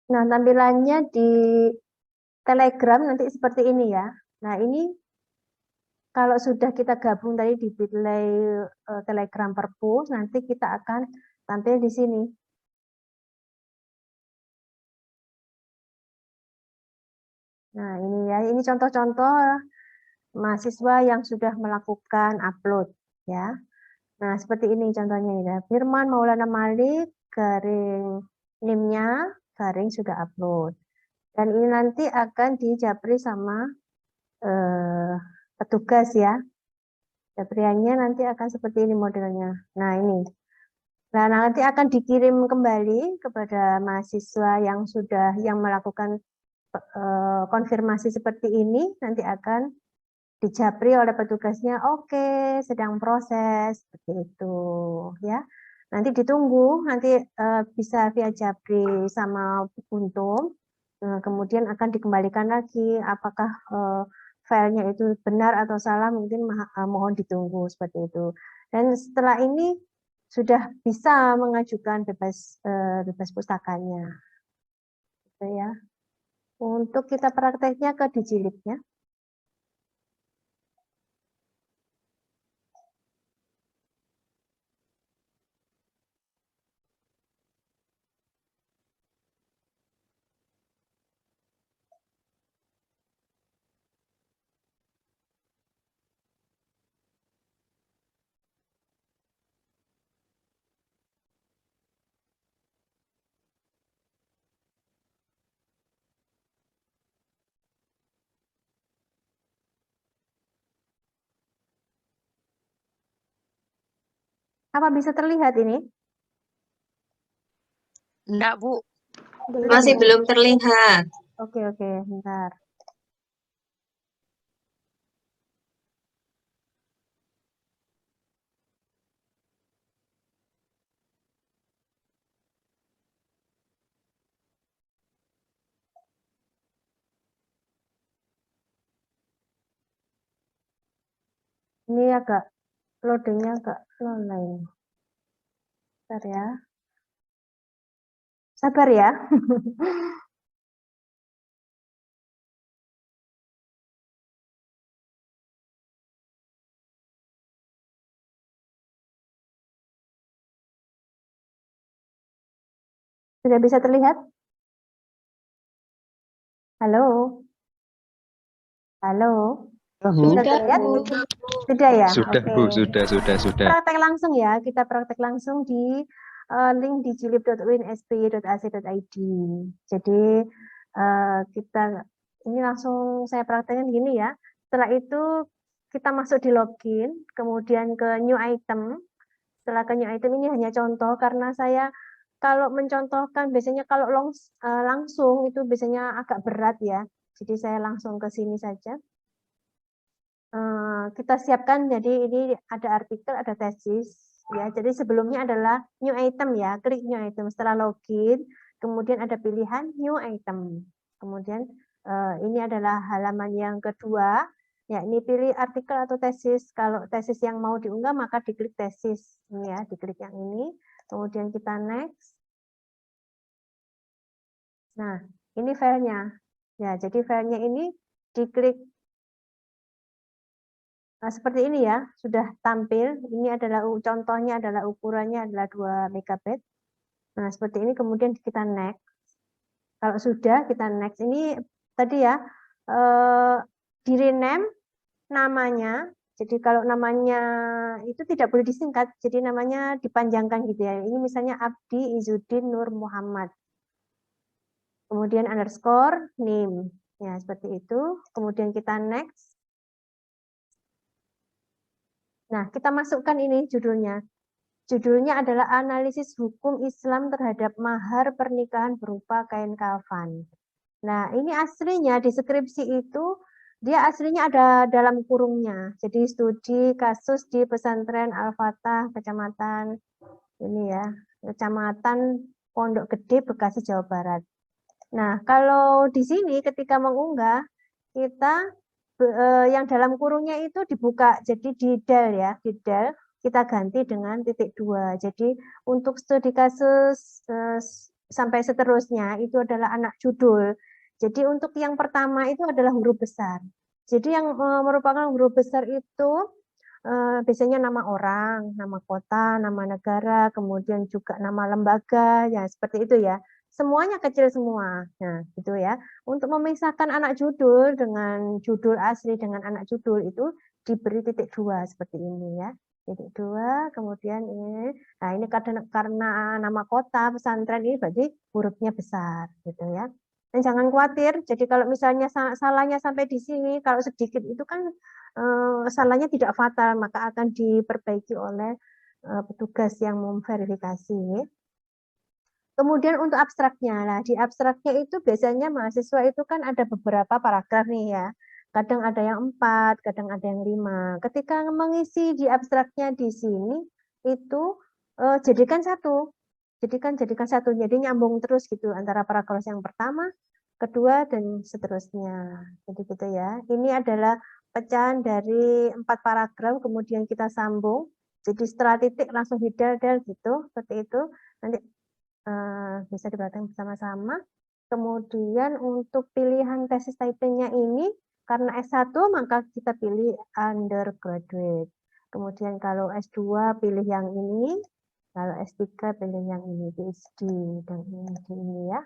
Nah, tampilannya di Telegram nanti seperti ini ya. Nah, ini kalau sudah kita gabung tadi di Bitly Telegram Perpus, nanti kita akan tampil di sini. Nah, ini ya, ini contoh-contoh mahasiswa yang sudah melakukan upload ya. Nah, seperti ini contohnya ya. Firman Maulana Malik garing NIM-nya garing sudah upload. Dan ini nanti akan dijapri sama petugas ya. Japriannya nanti akan seperti ini modelnya. Nah, ini. Nah, nanti akan dikirim kembali kepada mahasiswa yang melakukan konfirmasi seperti ini, nanti akan dijapri oleh petugasnya, oke, sedang proses, seperti itu ya. Nanti ditunggu, nanti bisa via japri sama Untung, kemudian akan dikembalikan lagi, apakah filenya itu benar atau salah, mungkin mohon ditunggu seperti itu. Dan setelah ini sudah bisa mengajukan bebas pustakanya, gitu ya. Untuk kita prakteknya ke Digilibnya. Apa bisa terlihat ini? Enggak, Bu. Masih belum terlihat. Oke, bentar. Ini agak loadingnya agak lalai. Bentar ya. Sabar ya. Sudah bisa terlihat? Halo? Halo? Bisa terlihat? Sudah ya? Sudah, Oke. Bu, sudah. Praktek langsung ya. Kita praktek langsung di link di digilib.uinsp.ac.id. Jadi kita ini langsung saya praktekkan gini ya. Setelah itu kita masuk di login, kemudian ke new item. Setelah ke new item ini hanya contoh karena saya kalau mencontohkan biasanya kalau langsung itu biasanya agak berat ya. Jadi saya langsung ke sini saja. Kita siapkan, jadi ini ada artikel, ada tesis ya. Jadi sebelumnya adalah new item ya, klik new item. Setelah login, kemudian ada pilihan new item. Kemudian ini adalah halaman yang kedua. Ya, ini pilih artikel atau tesis. Kalau tesis yang mau diunggah maka diklik tesis. Ini ya, diklik yang ini. Kemudian kita next. Nah, ini filenya. Ya, jadi filenya ini diklik. Nah, seperti ini ya, sudah tampil. Ini adalah contohnya adalah ukurannya adalah 2 MB. Nah, seperti ini kemudian kita next. Kalau sudah kita next. Ini tadi ya, di rename namanya. Jadi kalau namanya itu tidak boleh disingkat, jadi namanya dipanjangkan gitu ya. Ini misalnya Abdi Izzuddin Nur Muhammad. Kemudian underscore name. Ya, seperti itu. Kemudian kita next. Nah, kita masukkan ini judulnya. Judulnya adalah analisis hukum Islam terhadap mahar pernikahan berupa kain kafan. Nah, ini aslinya di skripsi itu, dia aslinya ada dalam kurungnya. Jadi studi kasus di pesantren Al-Fatah, kecamatan ini ya, kecamatan Pondok Gede, Bekasi, Jawa Barat. Nah, kalau di sini ketika mengunggah, kita yang dalam kurungnya itu dibuka, jadi di del ya, di del kita ganti dengan titik 2. Jadi untuk studi kasus sampai seterusnya itu adalah anak judul. Jadi untuk yang pertama itu adalah huruf besar. Jadi yang merupakan huruf besar itu biasanya nama orang, nama kota, nama negara, kemudian juga nama lembaga, ya seperti itu ya. Semuanya kecil semua. Nah, gitu ya. Untuk memisahkan anak judul dengan judul asli dengan anak judul itu diberi titik 2 seperti ini ya. Titik 2, kemudian ini. Nah, ini karena nama kota pesantren ini berarti hurufnya besar gitu ya. Dan jangan khawatir, jadi kalau misalnya salahnya sampai di sini, kalau sedikit itu kan salahnya tidak fatal, maka akan diperbaiki oleh petugas yang memverifikasi. Kemudian untuk abstraknya, nah di abstraknya itu biasanya mahasiswa itu kan ada beberapa paragraf nih ya. Kadang ada yang 4, kadang ada yang 5. Ketika mengisi di abstraknya di sini, itu jadikan satu. Jadikan satu, jadi nyambung terus gitu antara paragraf yang pertama, kedua, dan seterusnya. Jadi gitu ya. Ini adalah pecahan dari 4 paragraf, kemudian kita sambung. Jadi setelah titik langsung hidal-dal gitu, seperti itu. Nanti bisa diperhatikan bersama-sama. Kemudian untuk pilihan tesis typingnya ini, karena S1 maka kita pilih undergraduate. Kemudian kalau S2 pilih yang ini, kalau S3 pilih yang ini, PhD, dan ini ya.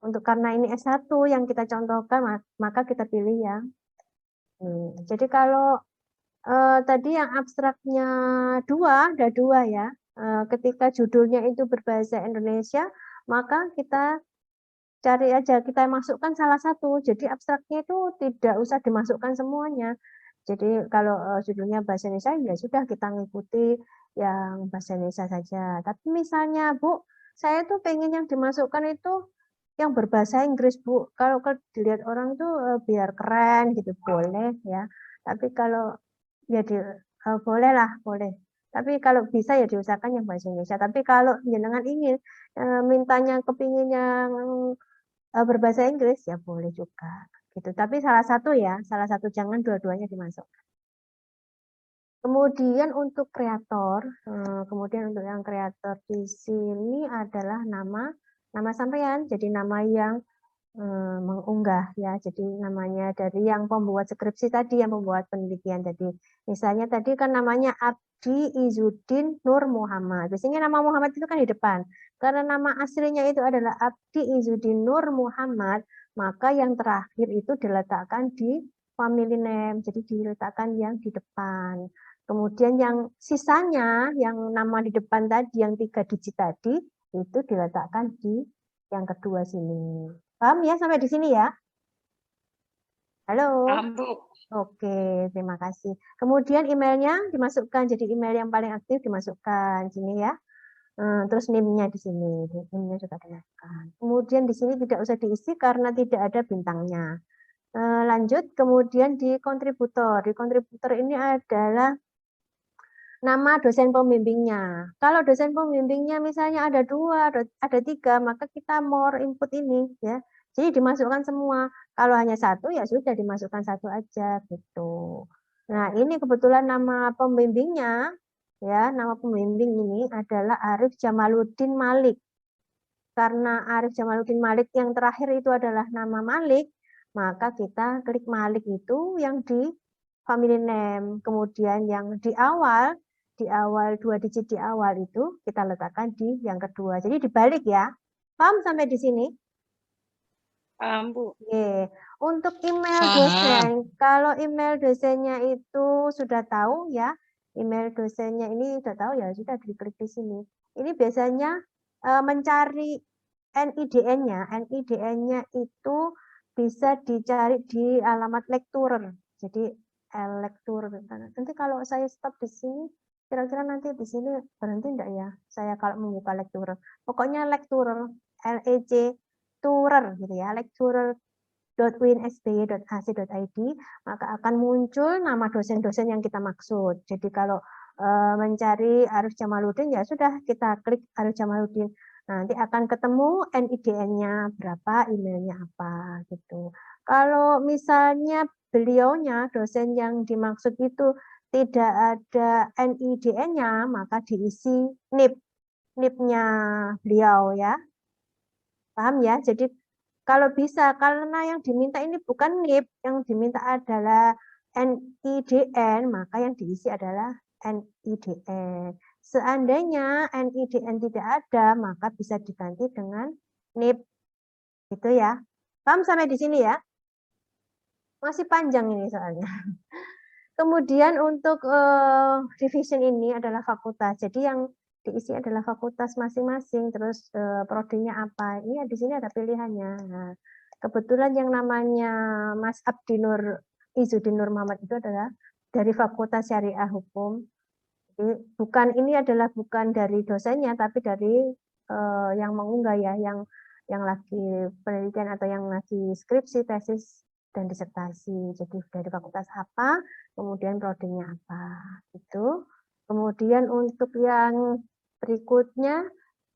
Untuk karena ini S1 yang kita contohkan, maka kita pilih yang ini. Jadi kalau tadi yang abstraknya 2, ada 2 ya. Ketika judulnya itu berbahasa Indonesia, maka kita cari aja, kita masukkan salah satu. Jadi abstraknya itu tidak usah dimasukkan semuanya. Jadi kalau judulnya bahasa Indonesia, ya sudah kita ngikuti yang bahasa Indonesia saja. Tapi misalnya, Bu, saya tuh pengen yang dimasukkan itu yang berbahasa Inggris, Bu. Kalau dilihat orang tuh biar keren gitu, boleh ya. Tapi kalau ya boleh lah, boleh. Tapi kalau bisa ya diusahakan yang bahasa Indonesia. Tapi kalau jenengan ingin mintanya kepingin yang berbahasa Inggris ya boleh juga gitu. Tapi salah satu ya, salah satu, jangan dua-duanya dimasukkan. Kemudian untuk kreator, kemudian untuk yang kreator di sini adalah nama sampean, jadi nama yang mengunggah ya, jadi namanya dari yang pembuat skripsi tadi, yang membuat penelitian tadi. Misalnya tadi kan namanya Abdi Izzuddin Nur Muhammad. Biasanya nama Muhammad itu kan di depan. Karena nama aslinya itu adalah Abdi Izzuddin Nur Muhammad, maka yang terakhir itu diletakkan di family name, jadi diletakkan yang di depan. Kemudian yang sisanya, yang nama di depan tadi, yang 3 digit tadi, itu diletakkan di yang kedua sini. Paham ya sampai di sini ya? Halo? Paham, Bu. Oke, terima kasih. Kemudian emailnya dimasukkan, jadi email yang paling aktif dimasukkan sini ya. Terus NIM-nya di sini, NIM-nya juga dimasukkan. Kemudian di sini tidak usah diisi karena tidak ada bintangnya. Lanjut, kemudian di kontributor. Di kontributor ini adalah nama dosen pembimbingnya. Kalau dosen pembimbingnya misalnya ada 2, ada 3, maka kita more input ini ya. Jadi dimasukkan semua. Kalau hanya 1 ya sudah dimasukkan 1 aja gitu. Nah, ini kebetulan nama pembimbingnya ya, nama pembimbing ini adalah Arif Jamaluddin Malik. Karena Arif Jamaluddin Malik yang terakhir itu adalah nama Malik, maka kita klik Malik itu yang di family name. Kemudian yang di awal 2 digit di awal itu kita letakkan di yang kedua. Jadi dibalik ya. Paham sampai di sini? Paham, Bu. Oke. Untuk email dosen, kalau email dosennya itu sudah tahu ya, email dosennya ini sudah tahu ya, sudah diklik di sini. Ini biasanya mencari NIDN-nya. NIDN-nya itu bisa dicari di alamat lecturer. Jadi lecturer. Nanti kalau saya stop di sini, kira-kira nanti di sini berhenti enggak ya? Saya kalau membuka lecturer. Pokoknya lecturer, LEC turer gitu ya, lecturer.uinsby.ac.id, maka akan muncul nama dosen-dosen yang kita maksud. Jadi kalau mencari Arif Jamaluddin ya sudah kita klik Arif Jamaluddin. Nanti akan ketemu NIDN-nya berapa, emailnya apa gitu. Kalau misalnya beliaunya, dosen yang dimaksud itu tidak ada NIDN-nya, maka diisi NIP-nya beliau ya. Paham ya? Jadi kalau bisa, karena yang diminta ini bukan NIP, yang diminta adalah NIDN, maka yang diisi adalah NIDN. Seandainya NIDN tidak ada, maka bisa diganti dengan NIP. Gitu ya. Paham sampai di sini ya? Masih panjang ini soalnya. Kemudian untuk division ini adalah fakultas. Jadi yang diisi adalah fakultas masing-masing, terus prodinya apa. Ini di sini ada pilihannya. Nah, kebetulan yang namanya Mas Abdinur Izzuddin Nur Muhammad itu adalah dari Fakultas Syariah Hukum. Jadi ini adalah bukan dari dosennya, tapi dari yang mengunggah ya, yang lagi penelitian atau yang lagi skripsi, tesis, dan disertasi. Jadi dari fakultas apa, kemudian prodinya apa, gitu. Kemudian untuk yang berikutnya,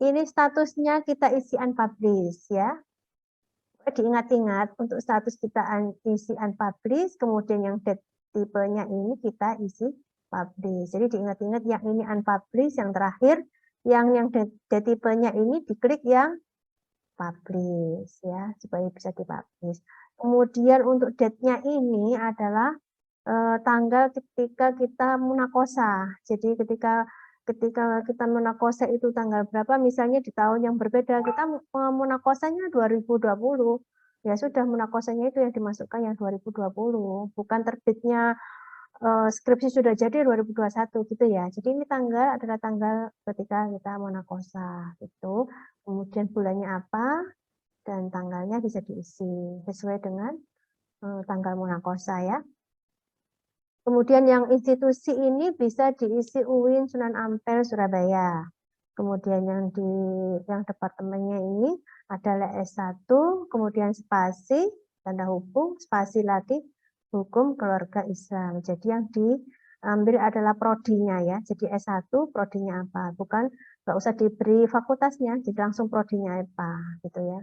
ini statusnya kita isi unpublished ya. Diingat-ingat untuk status kita isi unpublished, kemudian yang tipenya ini kita isi publish. Jadi diingat-ingat yang ini unpublished, yang terakhir, yang tipenya ini diklik yang publish ya, supaya bisa dipublish. Kemudian untuk date-nya ini adalah tanggal ketika kita munakosa. Jadi ketika kita munakosa itu tanggal berapa, misalnya di tahun yang berbeda, kita munakosanya 2020, ya sudah munakosanya itu yang dimasukkan yang 2020, bukan terbitnya skripsi sudah jadi 2021 gitu ya. Jadi ini tanggal adalah tanggal ketika kita munakosa itu, kemudian bulannya apa, dan tanggalnya bisa diisi sesuai dengan tanggal munakosa ya. Kemudian yang institusi ini bisa diisi UIN Sunan Ampel Surabaya. Kemudian yang departemennya ini adalah S1, kemudian spasi tanda hukum, spasi lagi hukum keluarga Islam. Jadi yang diambil adalah prodinya ya. Jadi S1 prodinya apa? Bukan, nggak usah diberi fakultasnya, jadi langsung prodinya apa gitu ya.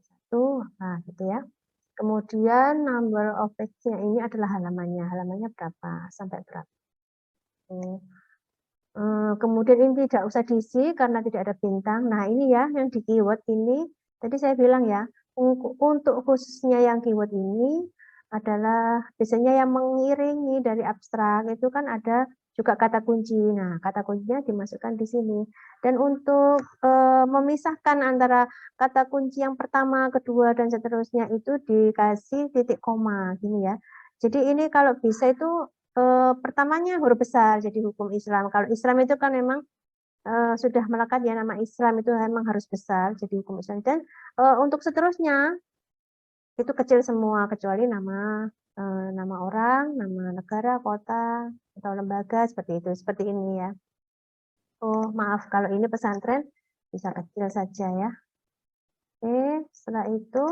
S1 apa gitu ya. Kemudian number of page-nya ini adalah halamannya. Halamannya berapa? Sampai berapa? Kemudian ini tidak usah diisi karena tidak ada bintang. Nah ini ya yang di keyword ini. Tadi saya bilang ya, untuk khususnya yang keyword ini adalah biasanya yang mengiringi dari abstrak itu kan ada juga kata kunci. Nah, kata kuncinya dimasukkan di sini. Dan untuk memisahkan antara kata kunci yang pertama, kedua, dan seterusnya itu dikasih titik koma, gini ya. Jadi ini kalau bisa itu pertamanya huruf besar, jadi hukum Islam. Kalau Islam itu kan memang sudah melekat ya, nama Islam itu memang harus besar, jadi hukum Islam. Dan untuk seterusnya itu kecil semua, kecuali nama orang, nama negara, kota, atau lembaga, seperti itu, seperti ini ya. Oh maaf, kalau ini pesantren bisa kecil saja ya. Oke, setelah itu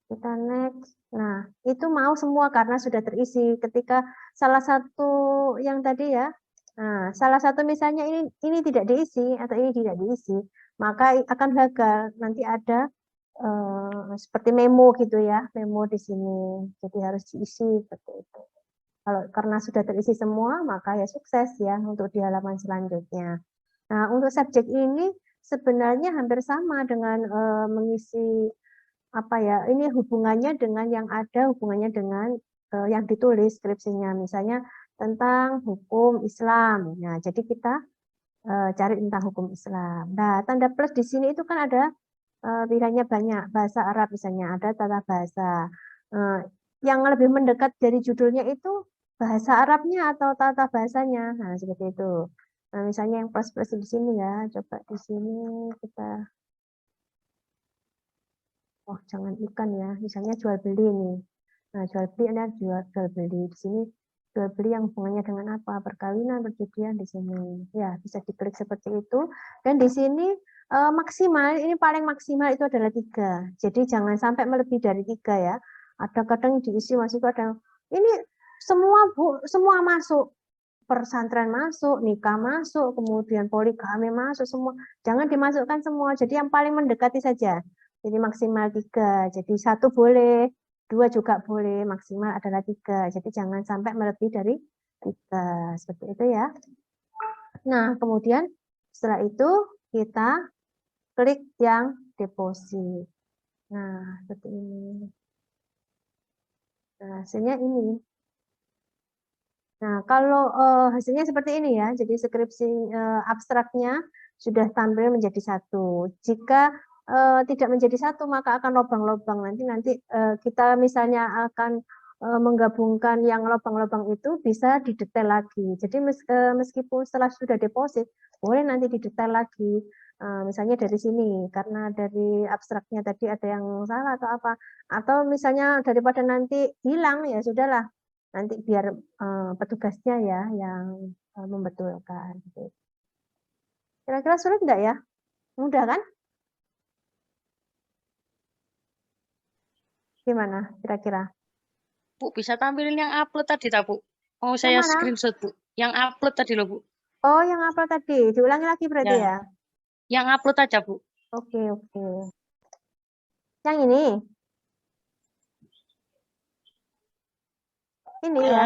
kita next. Nah, itu mau semua karena sudah terisi. Ketika salah satu yang tadi ya, nah, salah satu misalnya ini tidak diisi atau ini tidak diisi, maka akan gagal. Nanti ada seperti memo gitu ya, memo di sini. Jadi harus diisi seperti itu. Kalau karena sudah terisi semua, maka ya sukses ya untuk di halaman selanjutnya. Nah, untuk subjek ini sebenarnya hampir sama dengan mengisi apa ya, ini hubungannya dengan yang ada, hubungannya dengan yang ditulis skripsinya, misalnya tentang hukum Islam. Nah, jadi kita cari tentang hukum Islam. Nah, tanda plus di sini itu kan ada pilihannya banyak, bahasa Arab misalnya, ada tata bahasa. Yang lebih mendekat dari judulnya itu bahasa Arabnya atau tata bahasanya. Nah, seperti itu. Nah, misalnya yang plus-plus di sini ya, coba di sini kita, oh jangan ikan ya, misalnya jual beli nih. Nah, jual beli ada jual beli di sini, jual beli yang hubungannya dengan apa, perkawinan, perjudian di sini. Ya, bisa diklik seperti itu. Dan di sini maksimal, ini paling maksimal itu adalah 3. Jadi jangan sampai melebihi dari 3 ya. Ada kadang diisi masih ada, ini semua masuk. Pesantren masuk, nikah masuk, kemudian poligami masuk semua. Jangan dimasukkan semua. Jadi yang paling mendekati saja. Jadi maksimal 3. Jadi 1 boleh, 2 juga boleh, maksimal adalah 3. Jadi jangan sampai melebihi dari 3. Seperti itu ya. Nah, kemudian setelah itu kita klik yang deposit. Nah, seperti ini. Nah, hasilnya ini. Nah, kalau hasilnya seperti ini ya, jadi skripsi abstraknya sudah tampil menjadi satu. Jika tidak menjadi satu, maka akan lubang-lubang. Nanti kita misalnya akan menggabungkan yang lubang-lubang itu bisa didetail lagi. Jadi meskipun setelah sudah deposit, boleh nanti didetail lagi. Misalnya dari sini, karena dari abstraknya tadi ada yang salah atau apa. Atau misalnya daripada nanti hilang, ya sudahlah. Nanti biar petugasnya ya yang membetulkan. Gitu. Kira-kira sulit nggak ya? Mudah kan? Gimana kira-kira? Bu, bisa tampilin yang upload tadi tak, Bu? Mau Yang saya mana? screenshot, Bu. Yang upload tadi loh, Bu. Oh, yang upload tadi. Diulangi lagi berarti ya? Yang upload aja, Bu. Oke, oke. Yang ini? Ini ya?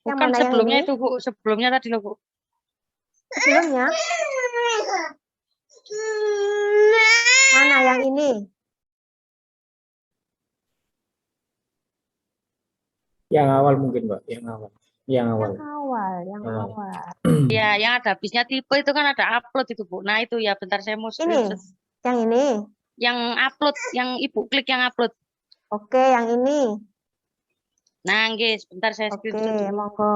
Yang Bukan mana yang sebelumnya ini? itu, Bu. Sebelumnya tadi loh, Bu. Sebelumnya? Mana yang ini? Yang awal mungkin, Mbak. Yang awal. Yang awal. Ya, yang ada habisnya tipe itu kan ada upload itu, Bu. Nah, itu ya bentar saya mau screenshot. Ini? Yang ini? Yang upload, yang Ibu klik yang upload. Oke, yang ini. Nah, guys, bentar saya screenshot. Oke, monggo.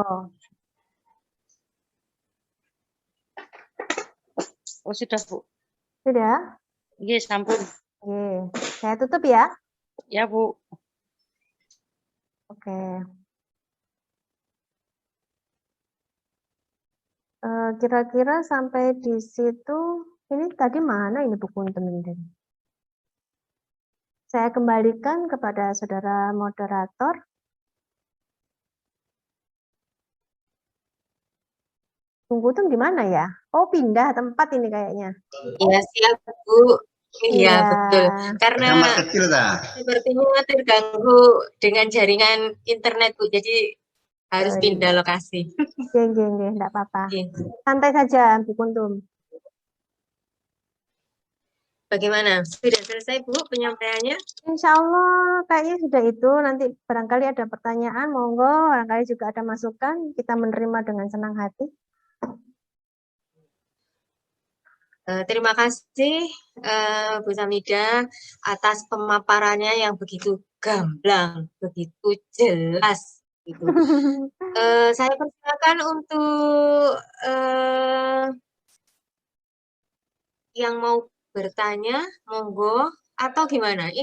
Oh, sudah, Bu. Sudah? Yes, ampun. Oke, saya tutup ya. Ya, Bu. Oke. Kira-kira sampai di situ, ini tadi mana ini buku teman-teman? Saya kembalikan kepada saudara moderator. Tunggu tuh gimana ya? Oh, pindah tempat ini kayaknya. Iya, siap, Bu. Iya, Iya. betul. Karena kecil dah. sepertinya terganggu dengan jaringan internet, Bu. Jadi harus pindah lokasi. Geng, enggak apa-apa. Oke. Santai saja, Bu Kuntum. Bagaimana? Sudah selesai, Bu, penyampaiannya? Insya Allah kayaknya sudah itu. Nanti barangkali ada pertanyaan, monggo. Barangkali juga ada masukan. Kita menerima dengan senang hati. Terima kasih Bu Samida atas pemaparannya yang begitu gamblang, begitu jelas. Gitu. Saya persilakan untuk yang mau bertanya, monggo, atau gimana? Ini